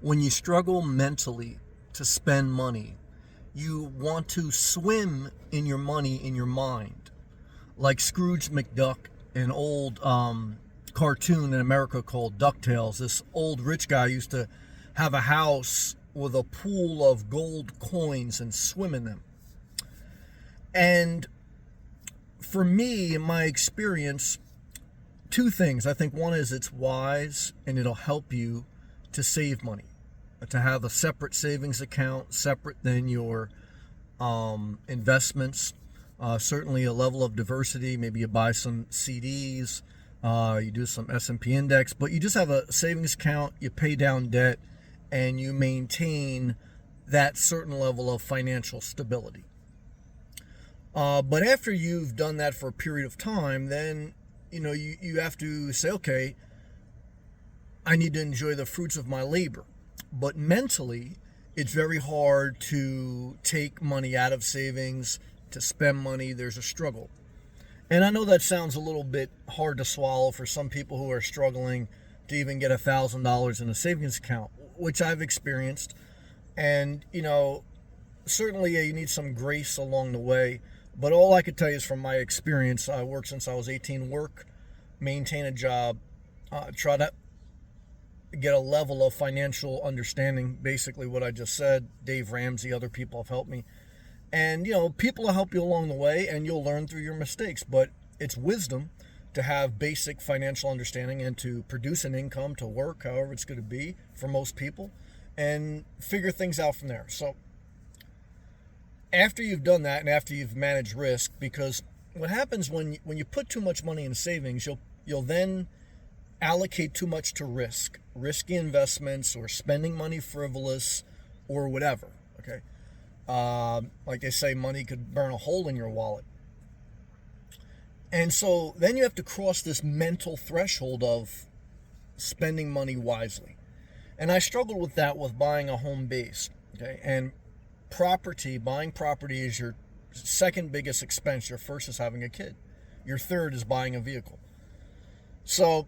When you struggle mentally to spend money, you want to swim in your money in your mind. Like Scrooge McDuck, an old cartoon in America called DuckTales. This old rich guy used to have a house with a pool of gold coins and swim in them. And for me, in my experience, two things. I think one is it's wise and it'll help you to save money, to have a separate savings account, separate than your investments. Certainly a level of diversity. Maybe you buy some CDs, you do some S&P index, but you just have a savings account, you pay down debt, and you maintain that certain level of financial stability. But after you've done that for a period of time, then you have to say, okay, I need to enjoy the fruits of my labor. But mentally, it's very hard to take money out of savings, to spend money. There's a struggle. And I know that sounds a little bit hard to swallow for some people who are struggling to even get $1,000 in a savings account, which I've experienced. And, certainly you need some grace along the way. But all I could tell you is from my experience, I worked since I was 18, work, maintain a job, try to get a level of financial understanding, basically what I just said. Dave Ramsey, other people have helped me. And, people will help you along the way, and you'll learn through your mistakes. But it's wisdom to have basic financial understanding and to produce an income, to work, however it's going to be for most people, and figure things out from there. So after you've done that and after you've managed risk, because what happens when you put too much money in savings, you'll then allocate too much to risky investments, or spending money frivolous, or whatever. Okay, like they say, money could burn a hole in your wallet, and so then you have to cross this mental threshold of spending money wisely. And I struggled with that with buying a home base. Okay, and buying property is your second biggest expense. Your first is having a kid. Your third is buying a vehicle. So,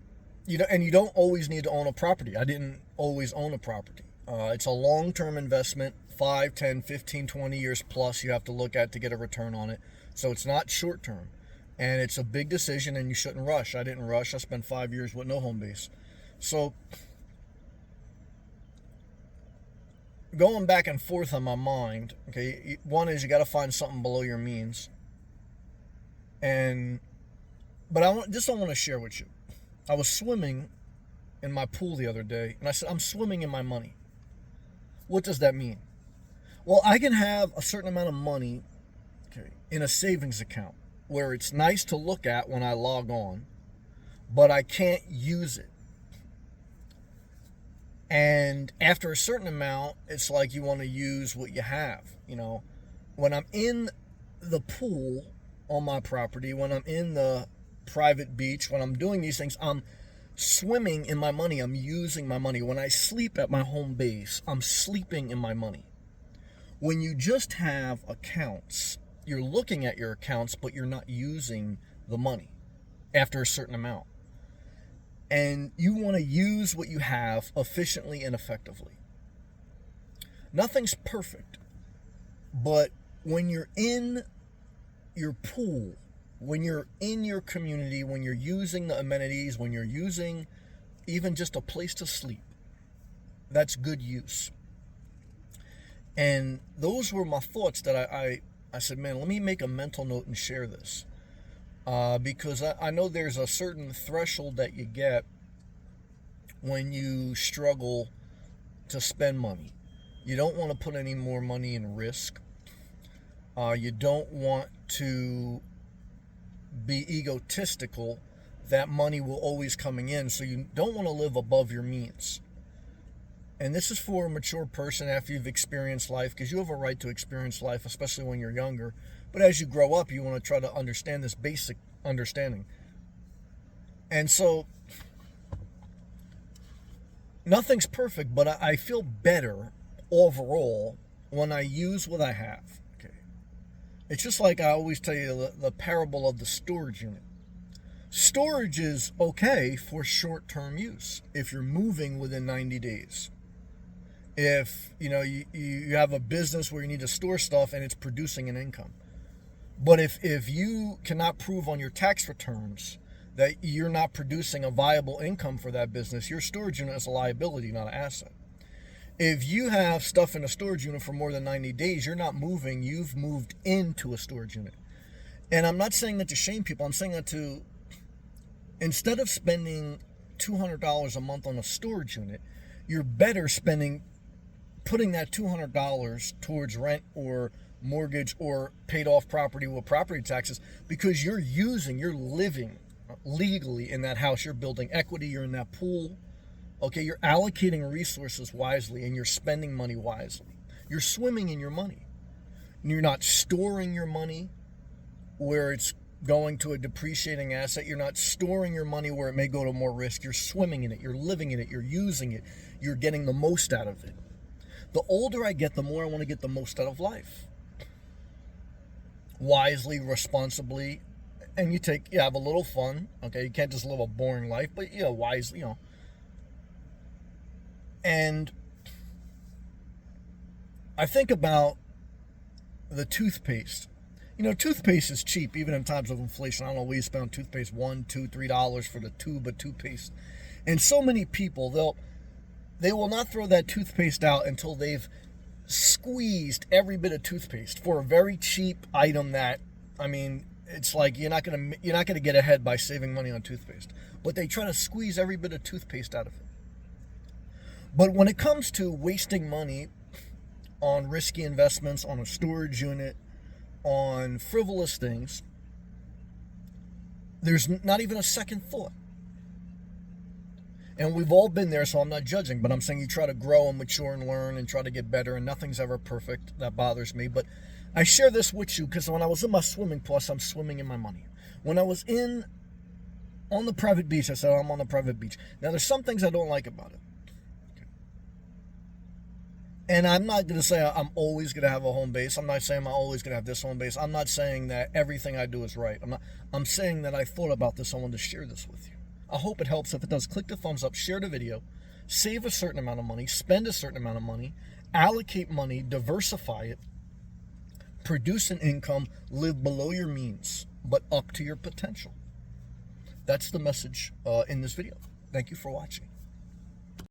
and you don't always need to own a property. I didn't always own a property. It's a long-term investment, 5, 10, 15, 20 years plus you have to look at to get a return on it. So it's not short-term. And it's a big decision, and you shouldn't rush. I didn't rush. I spent 5 years with no home base. So going back and forth on my mind, okay, one is you got to find something below your means. But I want to share with you. I was swimming in my pool the other day, and I said, I'm swimming in my money. What does that mean? Well, I can have a certain amount of money, okay, in a savings account where it's nice to look at when I log on, but I can't use it. And after a certain amount, it's like you want to use what you have. When I'm in the pool on my property, when I'm in the private beach, when I'm doing these things, I'm swimming in my money. I'm using my money. When I sleep at my home base, I'm sleeping in my money. When you just have accounts, you're looking at your accounts, but you're not using the money after a certain amount. And you want to use what you have efficiently and effectively. Nothing's perfect, but when you're in your pool, when you're in your community, when you're using the amenities, when you're using even just a place to sleep, that's good use. And those were my thoughts that I said, man, let me make a mental note and share this. Because I know there's a certain threshold that you get when you struggle to spend money. You don't want to put any more money in risk. You don't want to be egotistical that money will always coming in, so you don't want to live above your means. And this is for a mature person after you've experienced life, because you have a right to experience life, especially when you're younger. But as you grow up, you want to try to understand this basic understanding. And so nothing's perfect, but I feel better overall when I use what I have. Okay, it's just like I always tell you the parable of the storage unit. Storage is okay for short-term use if you're moving within 90 days. If you have a business where you need to store stuff and it's producing an income. But if you cannot prove on your tax returns that you're not producing a viable income for that business, your storage unit is a liability, not an asset. If you have stuff in a storage unit for more than 90 days, you're not moving, you've moved into a storage unit. And I'm not saying that to shame people, I'm saying that to, instead of spending $200 a month on a storage unit, you're better putting that $200 towards rent or mortgage or paid off property with property taxes, because you're living legally in that house. You're building equity, you're in that pool. Okay, you're allocating resources wisely and you're spending money wisely. You're swimming in your money. You're not storing your money where it's going to a depreciating asset. You're not storing your money where it may go to more risk. You're swimming in it, you're living in it, you're using it, you're getting the most out of it. The older I get, the more I want to get the most out of life. Wisely, responsibly, and you have a little fun. Okay, you can't just live a boring life, but wisely, And I think about the toothpaste. Toothpaste is cheap even in times of inflation. I don't know, we spend on toothpaste $1, $2, $3 for the tube of toothpaste, and so many people they will not throw that toothpaste out until they've squeezed every bit of toothpaste for a very cheap item that, it's like you're not gonna get ahead by saving money on toothpaste. But they try to squeeze every bit of toothpaste out of it. But when it comes to wasting money on risky investments, on a storage unit, on frivolous things, there's not even a second thought. And we've all been there, so I'm not judging, but I'm saying you try to grow and mature and learn and try to get better, and nothing's ever perfect. That bothers me. But I share this with you because when I was in my swimming pool, I'm swimming in my money. When I was on the private beach, I said, I'm on the private beach. Now, there's some things I don't like about it. Okay. And I'm not going to say I'm always going to have a home base. I'm not saying I'm always going to have this home base. I'm not saying that everything I do is right. I'm saying that I thought about this. I wanted to share this with you. I hope it helps. If it does, click the thumbs up, share the video, save a certain amount of money, spend a certain amount of money, allocate money, diversify it, produce an income, live below your means, but up to your potential. That's the message in this video. Thank you for watching.